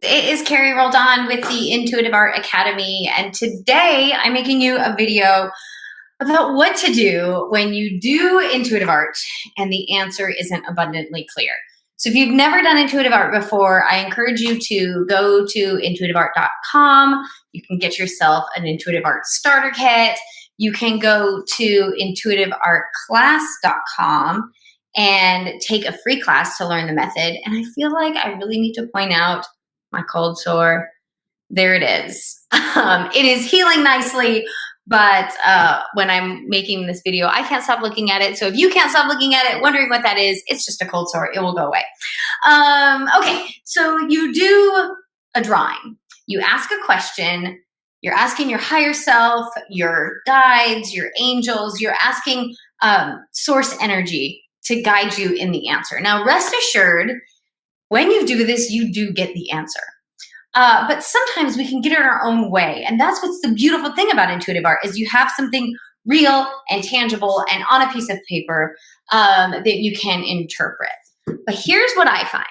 It is Carrie Roldan with the Intuitive Art Academy, and today I'm making you a video about what to do when you do intuitive art and the answer isn't abundantly clear. So if you've never done intuitive art before, I encourage you to go to intuitiveart.com. You can get yourself an intuitive art starter kit. You can go to intuitiveartclass.com and take a free class to learn the method. And I feel like I really need to point out my cold sore. There it is. It is healing nicely, but when I'm making this video, I can't stop looking at it. So if you can't stop looking at it, wondering what that is, it's just a cold sore. It will go away. Okay, so you do a drawing. You ask a question. You're asking your higher self, your guides, your angels. You're asking source energy to guide you in the answer. Now, rest assured, when you do this, you do get the answer. But sometimes we can get it our own way. And that's what's the beautiful thing about intuitive art is you have something real and tangible and on a piece of paper that you can interpret. But here's what I find.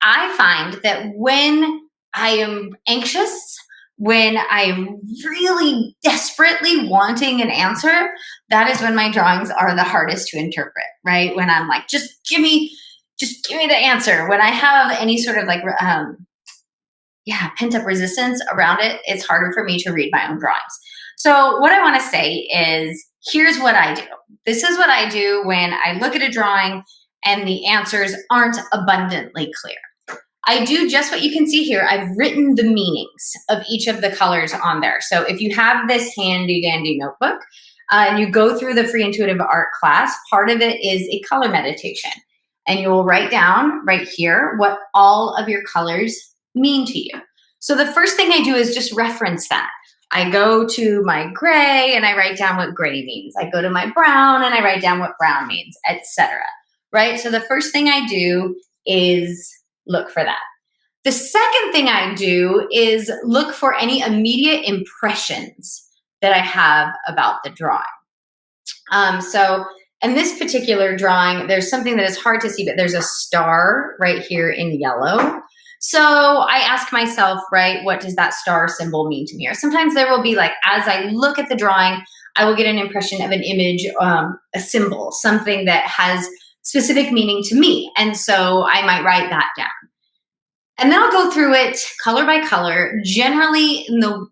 I find that when I am anxious, when I'm really desperately wanting an answer, that is when my drawings are the hardest to interpret, right? When I'm like, just give me the answer. When I have any sort of like, pent up resistance around it, it's harder for me to read my own drawings. So what I want to say is, here's what I do. This is what I do when I look at a drawing and the answers aren't abundantly clear. I do just what you can see here. I've written the meanings of each of the colors on there. So if you have this handy dandy notebook and you go through the free intuitive art class, part of it is a color meditation. And you will write down right here what all of your colors mean to you. So the first thing I do is just reference that. I go to my gray and I write down what gray means. I go to my brown and I write down what brown means, etc. Right? So the first thing I do is look for that. The second thing I do is look for any immediate impressions that I have about the drawing. So in this particular drawing, there's something that is hard to see, but there's a star right here in yellow. So I ask myself, right, what does that star symbol mean to me? Or sometimes there will be like, as I look at the drawing, I will get an impression of an image, a symbol, something that has specific meaning to me. And so I might write that down. And then I'll go through it color by color, generally in the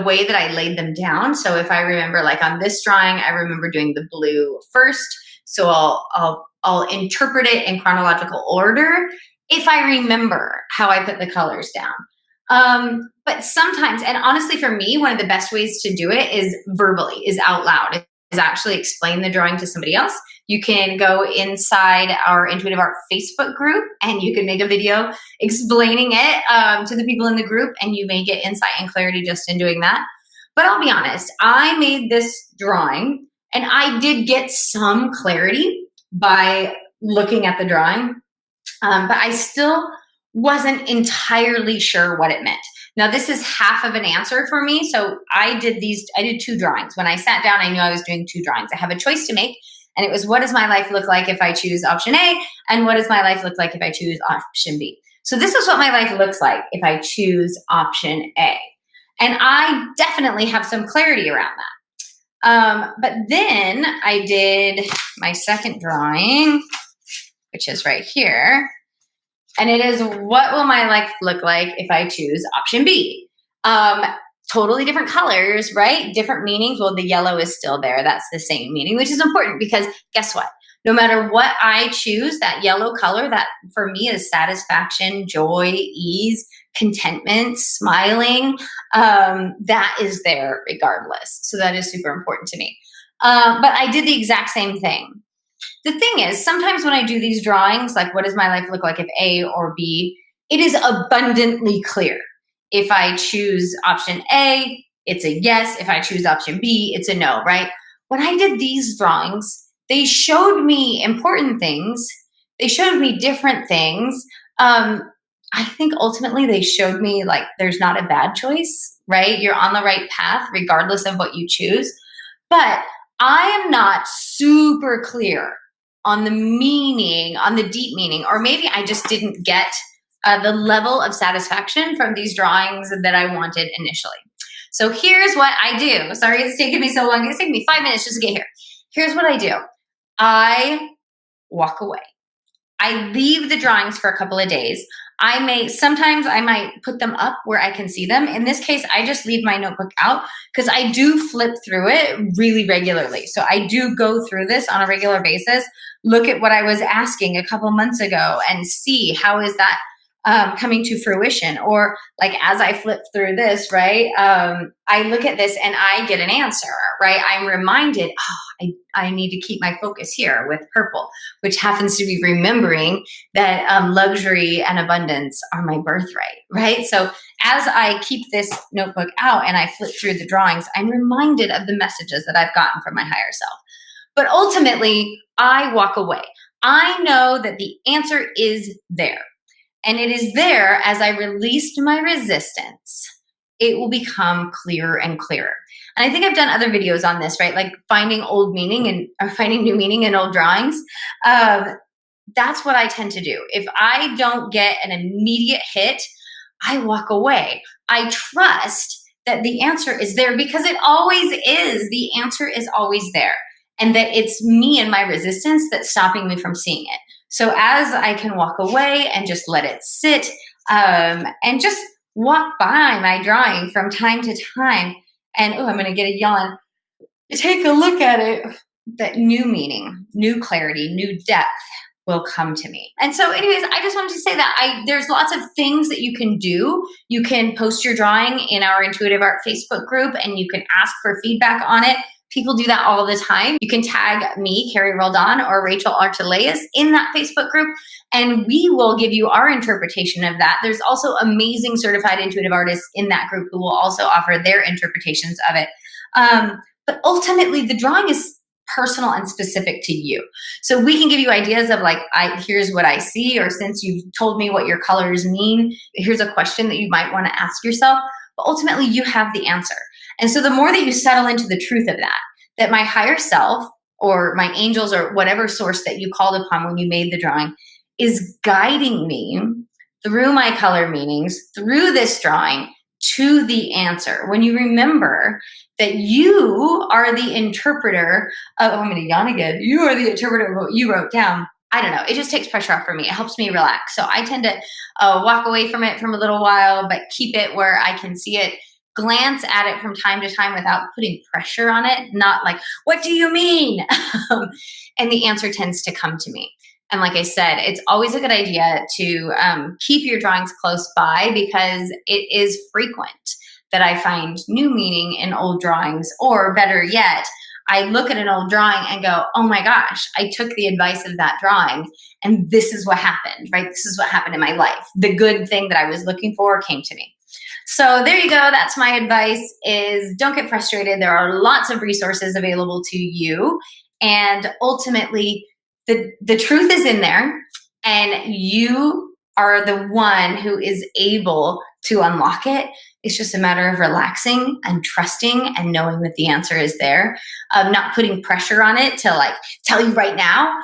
way that I laid them down. So if I remember, like on this drawing, I remember doing the blue first. So I'll interpret it in chronological order if I remember how I put the colors down. But sometimes, and honestly for me, one of the best ways to do it is verbally, is out loud, is actually explain the drawing to somebody else. You can go inside our Intuitive Art Facebook group and you can make a video explaining it to the people in the group, and you may get insight and clarity just in doing that. But I'll be honest, I made this drawing and I did get some clarity by looking at the drawing. But I still wasn't entirely sure what it meant. Now, this is half of an answer for me. So I did two drawings. When I sat down, I knew I was doing two drawings. I have a choice to make, and it was, what does my life look like if I choose option A? And what does my life look like if I choose option B? So this is what my life looks like if I choose option A. And I definitely have some clarity around that. But then I did my second drawing, which is right here. And it is, what will my life look like if I choose option B? Totally different colors, right? Different meanings. Well, the yellow is still there. That's the same meaning, which is important because guess what? No matter what I choose, that yellow color, that for me is satisfaction, joy, ease, contentment, smiling, that is there regardless. So that is super important to me. But I did the exact same thing. The thing is, sometimes when I do these drawings, like what does my life look like if A or B, it is abundantly clear. If I choose option A, it's a yes. If I choose option B, it's a no, right? When I did these drawings, they showed me important things. They showed me different things. I think ultimately they showed me like there's not a bad choice, right? You're on the right path regardless of what you choose. But I am not super clear on the meaning, on the deep meaning, or maybe I just didn't get the level of satisfaction from these drawings that I wanted initially. So here's what I do. Sorry it's taken me so long. It's taken me 5 minutes just to get here. Here's what I do. I walk away. I leave the drawings for a couple of days. Sometimes I might put them up where I can see them. In this case, I just leave my notebook out because I do flip through it really regularly. So I do go through this on a regular basis, look at what I was asking a couple months ago and see how is that coming to fruition. Or like as I flip through this, right, I look at this and I get an answer, right? I'm reminded, I need to keep my focus here with purple, which happens to be remembering that luxury and abundance are my birthright, right? So as I keep this notebook out and I flip through the drawings, I'm reminded of the messages that I've gotten from my higher self. But ultimately, I walk away. I know that the answer is there. And it is there as I released my resistance, it will become clearer and clearer. And I think I've done other videos on this, right? Like finding old meaning or finding new meaning in old drawings. That's what I tend to do. If I don't get an immediate hit, I walk away. I trust that the answer is there because it always is. The answer is always there. And that it's me and my resistance that's stopping me from seeing it. So as I can walk away and just let it sit and just walk by my drawing from time to time and, I'm going to get a yawn, take a look at it, that new meaning, new clarity, new depth will come to me. And so anyways, I just wanted to say that there's lots of things that you can do. You can post your drawing in our Intuitive Art Facebook group and you can ask for feedback on it. People do that all the time. You can tag me, Carrie Roldan, or Rachel Archelaus in that Facebook group, and we will give you our interpretation of that. There's also amazing certified intuitive artists in that group who will also offer their interpretations of it. But ultimately, the drawing is personal and specific to you. So we can give you ideas of like, here's what I see, or since you've told me what your colors mean, here's a question that you might want to ask yourself. But ultimately, you have the answer. And so the more that you settle into the truth of that my higher self or my angels or whatever source that you called upon when you made the drawing is guiding me through my color meanings, through this drawing to the answer. When you remember that you are the interpreter of, I'm going to yawn again, you are the interpreter of what you wrote down. I don't know. It just takes pressure off for me. It helps me relax. So I tend to walk away from it from a little while, but keep it where I can see it, glance at it from time to time without putting pressure on it, not like, what do you mean? And the answer tends to come to me. And like I said, it's always a good idea to keep your drawings close by because it is frequent that I find new meaning in old drawings, or better yet, I look at an old drawing and go, oh my gosh, I took the advice of that drawing and this is what happened, right? This is what happened in my life. The good thing that I was looking for came to me. So there you go. That's my advice is don't get frustrated. There are lots of resources available to you. And ultimately, the truth is in there and you are the one who is able to unlock it. It's just a matter of relaxing and trusting and knowing that the answer is there. Not putting pressure on it to like tell you right now.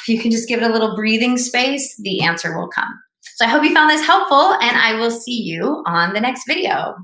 If you can just give it a little breathing space, the answer will come. So I hope you found this helpful and I will see you on the next video.